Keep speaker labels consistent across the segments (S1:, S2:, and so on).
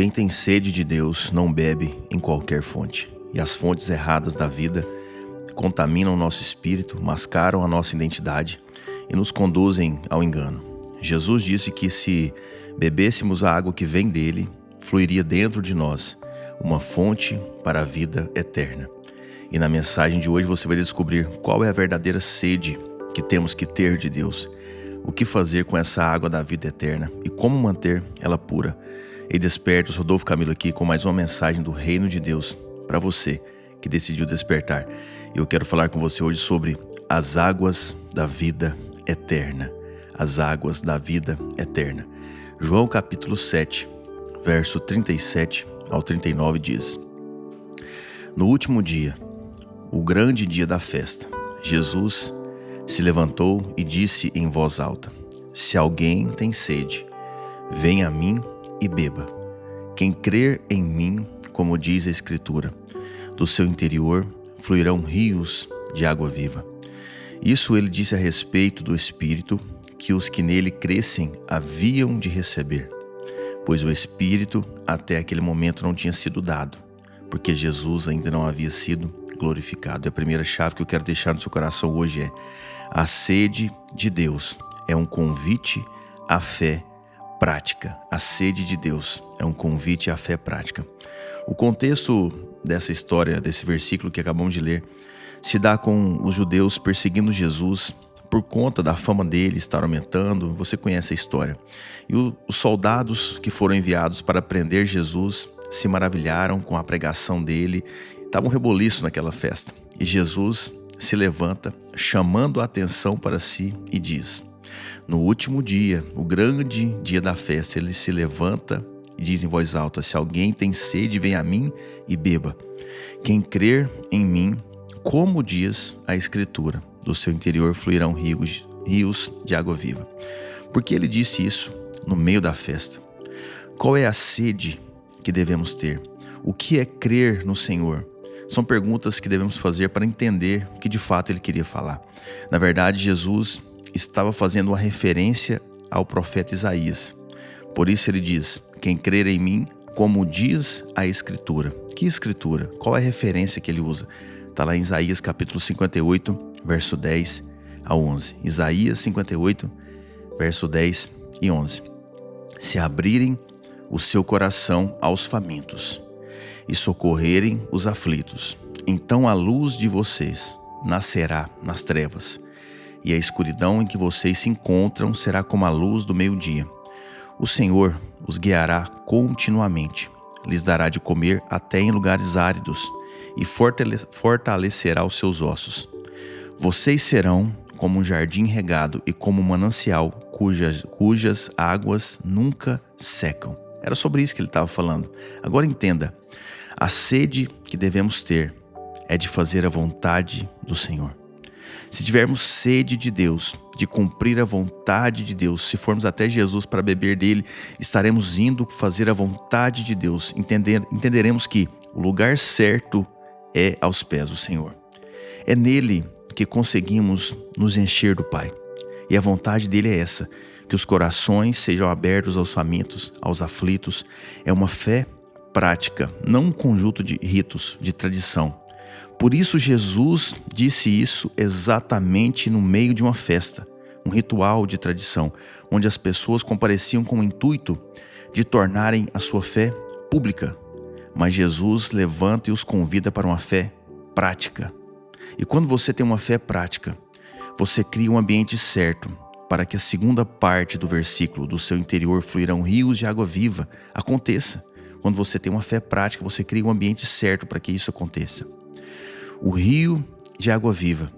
S1: Quem tem sede de Deus não bebe em qualquer fonte. E as fontes erradas da vida contaminam o nosso espírito, mascaram a nossa identidade e nos conduzem ao engano. Jesus disse que se bebêssemos a água que vem dele, fluiria dentro de nós uma fonte para a vida eterna. E na mensagem de hoje você vai descobrir qual é a verdadeira sede que temos que ter de Deus, o que fazer com essa água da vida eterna e como manter ela pura. E desperta, eu sou Rodolfo Camilo aqui com mais uma mensagem do Reino de Deus para você que decidiu despertar. Eu quero falar com você hoje sobre as águas da vida eterna. As águas da vida eterna. João capítulo 7, verso 37 ao 39 diz: No último dia, o grande dia da festa, Jesus se levantou e disse em voz alta: Se alguém tem sede, venha a mim e beba. Quem crer em mim, como diz a Escritura, do seu interior fluirão rios de água viva. Isso ele disse a respeito do Espírito que os que nele crescem haviam de receber, pois o Espírito até aquele momento não tinha sido dado, porque Jesus ainda não havia sido glorificado. E a primeira chave que eu quero deixar no seu coração hoje é: a sede de Deus é um convite à fé prática. A sede de Deus é um convite à fé prática. O contexto dessa história, desse versículo que acabamos de ler, se dá com os judeus perseguindo Jesus por conta da fama dele estar aumentando. Você conhece a história. E os soldados que foram enviados para prender Jesus se maravilharam com a pregação dele. Estava um reboliço naquela festa. E Jesus se levanta, chamando a atenção para si e diz: No último dia, o grande dia da festa, ele se levanta e diz em voz alta: Se alguém tem sede, venha a mim e beba. Quem crer em mim, como diz a Escritura, do seu interior fluirão rios de água viva. Por que ele disse isso no meio da festa? Qual é a sede que devemos ter? O que é crer no Senhor? São perguntas que devemos fazer para entender o que de fato ele queria falar. Na verdade, Jesus estava fazendo uma referência ao profeta Isaías. Por isso ele diz: quem crer em mim, como diz a Escritura. Que Escritura? Qual é a referência que ele usa? Está lá em Isaías capítulo 58, verso 10 a 11. Isaías 58, verso 10 e 11. Se abrirem o seu coração aos famintos e socorrerem os aflitos, então a luz de vocês nascerá nas trevas, e a escuridão em que vocês se encontram será como a luz do meio-dia. O Senhor os guiará continuamente, lhes dará de comer até em lugares áridos, e fortalecerá os seus ossos. Vocês serão como um jardim regado e como um manancial cujas águas nunca secam. Era sobre isso que ele estava falando. Agora entenda, a sede que devemos ter é de fazer a vontade do Senhor. Se tivermos sede de Deus, de cumprir a vontade de Deus, se formos até Jesus para beber dele, estaremos indo fazer a vontade de Deus. Entenderemos que o lugar certo é aos pés do Senhor. É nele que conseguimos nos encher do Pai. E a vontade dele é essa: que os corações sejam abertos aos famintos, aos aflitos. É uma fé prática, não um conjunto de ritos, de tradição. Por isso Jesus disse isso exatamente no meio de uma festa, um ritual de tradição, onde as pessoas compareciam com o intuito de tornarem a sua fé pública. Mas Jesus levanta e os convida para uma fé prática. E quando você tem uma fé prática, você cria um ambiente certo para que a segunda parte do versículo, do seu interior fluirão rios de água viva, aconteça. Quando você tem uma fé prática, você cria um ambiente certo para que isso aconteça. O rio de água viva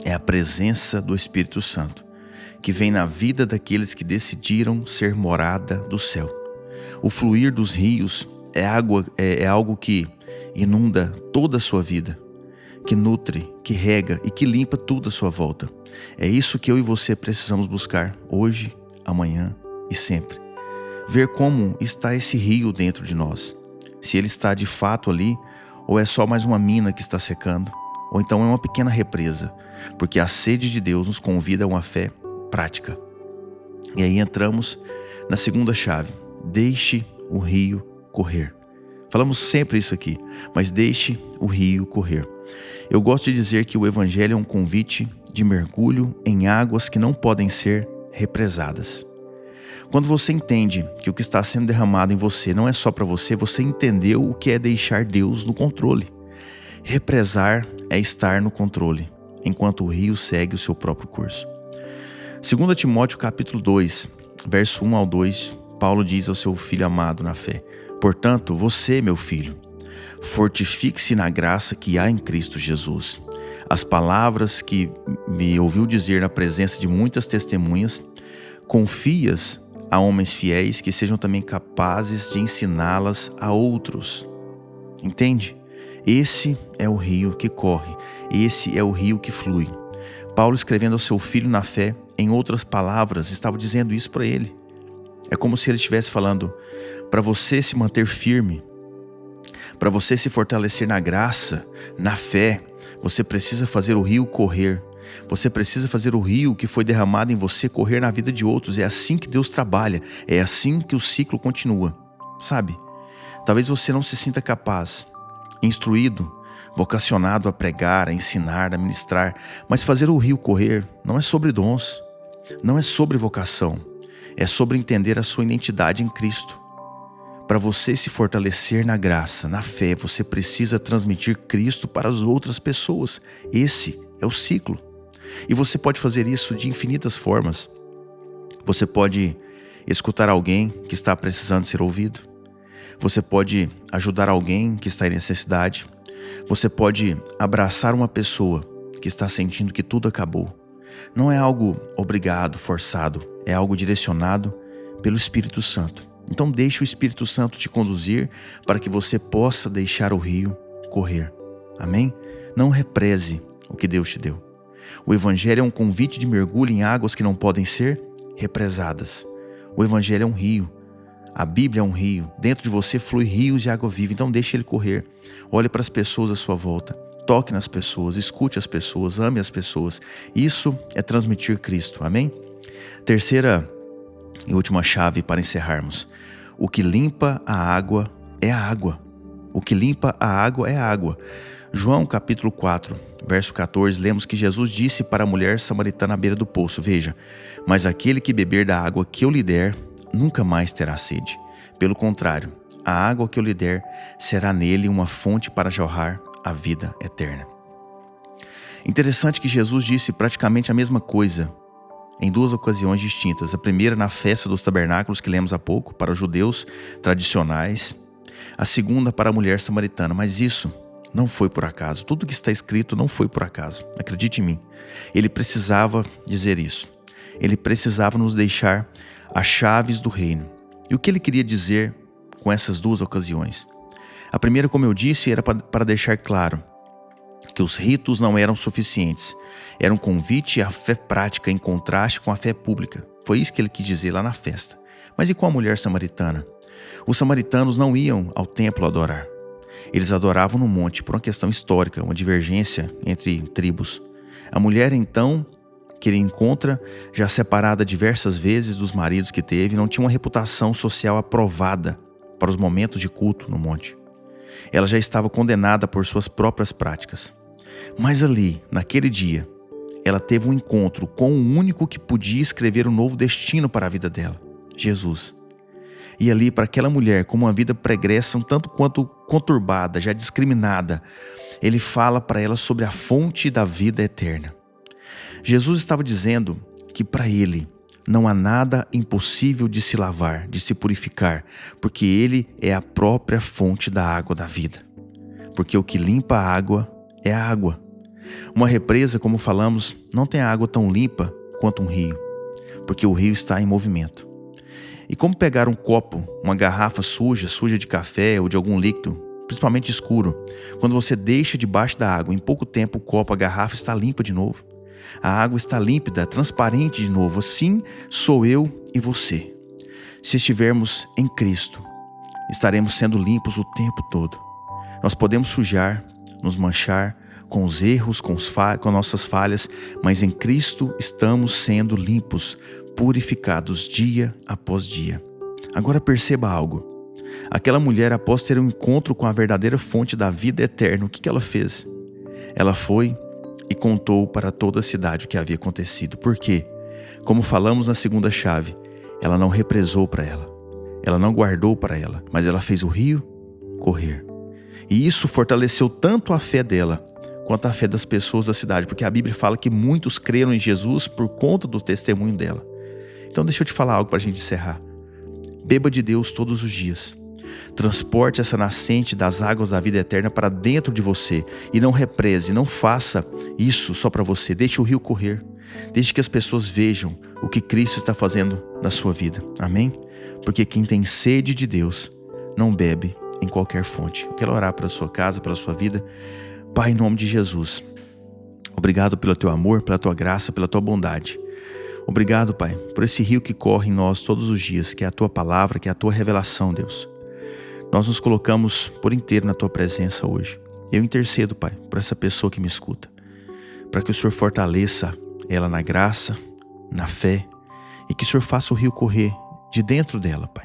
S1: é a presença do Espírito Santo, que vem na vida daqueles que decidiram ser morada do céu. O fluir dos rios é algo que inunda toda a sua vida, que nutre, que rega e que limpa tudo à sua volta. É isso que eu e você precisamos buscar hoje, amanhã e sempre. Ver como está esse rio dentro de nós. Se ele está de fato ali, ou é só mais uma mina que está secando, ou então é uma pequena represa, porque a sede de Deus nos convida a uma fé prática. E aí entramos na segunda chave: deixe o rio correr. Falamos sempre isso aqui, mas deixe o rio correr. Eu gosto de dizer que o Evangelho é um convite de mergulho em águas que não podem ser represadas. Quando você entende que o que está sendo derramado em você não é só para você, você entendeu o que é deixar Deus no controle. Represar é estar no controle, enquanto o rio segue o seu próprio curso. 2 Timóteo capítulo 2, verso 1 ao 2, Paulo diz ao seu filho amado na fé: portanto, você, meu filho, fortifique-se na graça que há em Cristo Jesus. As palavras que me ouviu dizer na presença de muitas testemunhas, confias a homens fiéis que sejam também capazes de ensiná-las a outros. Entende? Esse é o rio que corre, esse é o rio que flui. Paulo, escrevendo ao seu filho na fé, em outras palavras, estava dizendo isso para ele. É como se ele estivesse falando: para você se manter firme, para você se fortalecer na graça, na fé, você precisa fazer o rio correr. Você precisa fazer o rio que foi derramado em você correr na vida de outros. É assim que Deus trabalha, é assim que o ciclo continua. Sabe? Talvez você não se sinta capaz, instruído, vocacionado a pregar, a ensinar, a ministrar, mas fazer o rio correr não é sobre dons, não é sobre vocação, é sobre entender a sua identidade em Cristo. Para você se fortalecer na graça, na fé, você precisa transmitir Cristo para as outras pessoas. Esse é o ciclo. E você pode fazer isso de infinitas formas. Você pode escutar alguém que está precisando ser ouvido. Você pode ajudar alguém que está em necessidade. Você pode abraçar uma pessoa que está sentindo que tudo acabou. Não é algo obrigado, forçado. É algo direcionado pelo Espírito Santo. Então deixe o Espírito Santo te conduzir para que você possa deixar o rio correr. Amém? Não represe o que Deus te deu. O Evangelho é um convite de mergulho em águas que não podem ser represadas. O Evangelho é um rio. A Bíblia é um rio. Dentro de você flui rios de água viva. Então deixe ele correr. Olhe para as pessoas à sua volta. Toque nas pessoas. Escute as pessoas. Ame as pessoas. Isso é transmitir Cristo. Amém? Terceira e última chave para encerrarmos. O que limpa a água é a água. O que limpa a água é a água. João capítulo 4, verso 14, lemos que Jesus disse para a mulher samaritana à beira do poço: veja, mas aquele que beber da água que eu lhe der, nunca mais terá sede. Pelo contrário, a água que eu lhe der será nele uma fonte para jorrar a vida eterna. Interessante que Jesus disse praticamente a mesma coisa em duas ocasiões distintas. A primeira na festa dos tabernáculos, que lemos há pouco, para os judeus tradicionais. A segunda para a mulher samaritana. Mas isso não foi por acaso. Tudo que está escrito não foi por acaso. Acredite em mim. Ele precisava dizer isso. Ele precisava nos deixar as chaves do reino. E o que ele queria dizer com essas duas ocasiões? A primeira, como eu disse, era para deixar claro que os ritos não eram suficientes. Era um convite à fé prática em contraste com a fé pública. Foi isso que ele quis dizer lá na festa. Mas e com a mulher samaritana? Os samaritanos não iam ao templo adorar. Eles adoravam no monte por uma questão histórica, uma divergência entre tribos. A mulher, então, que ele encontra, já separada diversas vezes dos maridos que teve, não tinha uma reputação social aprovada para os momentos de culto no monte. Ela já estava condenada por suas próprias práticas. Mas ali, naquele dia, ela teve um encontro com o único que podia escrever um novo destino para a vida dela, Jesus. E ali, para aquela mulher, com uma vida pregressa, um tanto quanto conturbada, já discriminada, ele fala para ela sobre a fonte da vida eterna. Jesus estava dizendo que para ele não há nada impossível de se lavar, de se purificar, porque ele é a própria fonte da água da vida. Porque o que limpa a água é a água. Uma represa, como falamos, não tem água tão limpa quanto um rio, porque o rio está em movimento. E como pegar um copo, uma garrafa suja de café ou de algum líquido, principalmente escuro, quando você deixa debaixo da água, em pouco tempo o copo, a garrafa está limpa de novo. A água está límpida, transparente de novo. Assim sou eu e você. Se estivermos em Cristo, estaremos sendo limpos o tempo todo. Nós podemos sujar, nos manchar com os erros, com nossas falhas, mas em Cristo estamos sendo limpos, purificados dia após dia. Agora perceba algo. Aquela mulher, após ter um encontro com a verdadeira fonte da vida eterna, o que ela fez? Ela foi e contou para toda a cidade o que havia acontecido. Por quê? Como falamos na segunda chave, ela não represou para ela. Ela não guardou para ela, mas ela fez o rio correr. E isso fortaleceu tanto a fé dela, quanto a fé das pessoas da cidade, porque a Bíblia fala que muitos creram em Jesus por conta do testemunho dela. Então deixa eu te falar algo para a gente encerrar. Beba de Deus todos os dias. Transporte essa nascente das águas da vida eterna para dentro de você e não represe, não faça isso só para você. Deixe o rio correr. Deixe que as pessoas vejam o que Cristo está fazendo na sua vida. Amém? Porque quem tem sede de Deus não bebe em qualquer fonte. Eu quero orar pela sua casa, pela sua vida. Pai, em nome de Jesus, obrigado pelo teu amor, pela tua graça, pela tua bondade. Obrigado, Pai, por esse rio que corre em nós todos os dias, que é a tua palavra, que é a tua revelação, Deus. Nós nos colocamos por inteiro na tua presença hoje. Eu intercedo, Pai, por essa pessoa que me escuta, para que o Senhor fortaleça ela na graça, na fé, e que o Senhor faça o rio correr de dentro dela, Pai.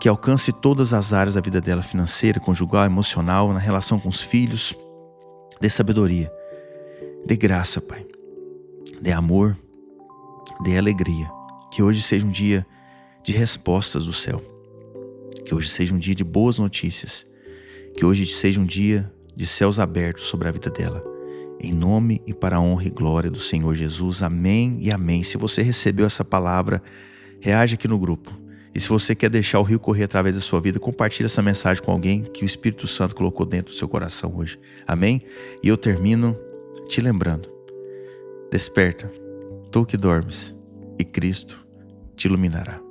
S1: Que alcance todas as áreas da vida dela, financeira, conjugal, emocional, na relação com os filhos. Dê sabedoria, dê graça, Pai. Dê amor, dê alegria. Que hoje seja um dia de respostas do céu. Que hoje seja um dia de boas notícias. Que hoje seja um dia de céus abertos sobre a vida dela. Em nome e para a honra e glória do Senhor Jesus. Amém e amém. Se você recebeu essa palavra, reage aqui no grupo. E se você quer deixar o rio correr através da sua vida, compartilhe essa mensagem com alguém que o Espírito Santo colocou dentro do seu coração hoje. Amém? E eu termino te lembrando. Desperta, tu que dormes, e Cristo te iluminará.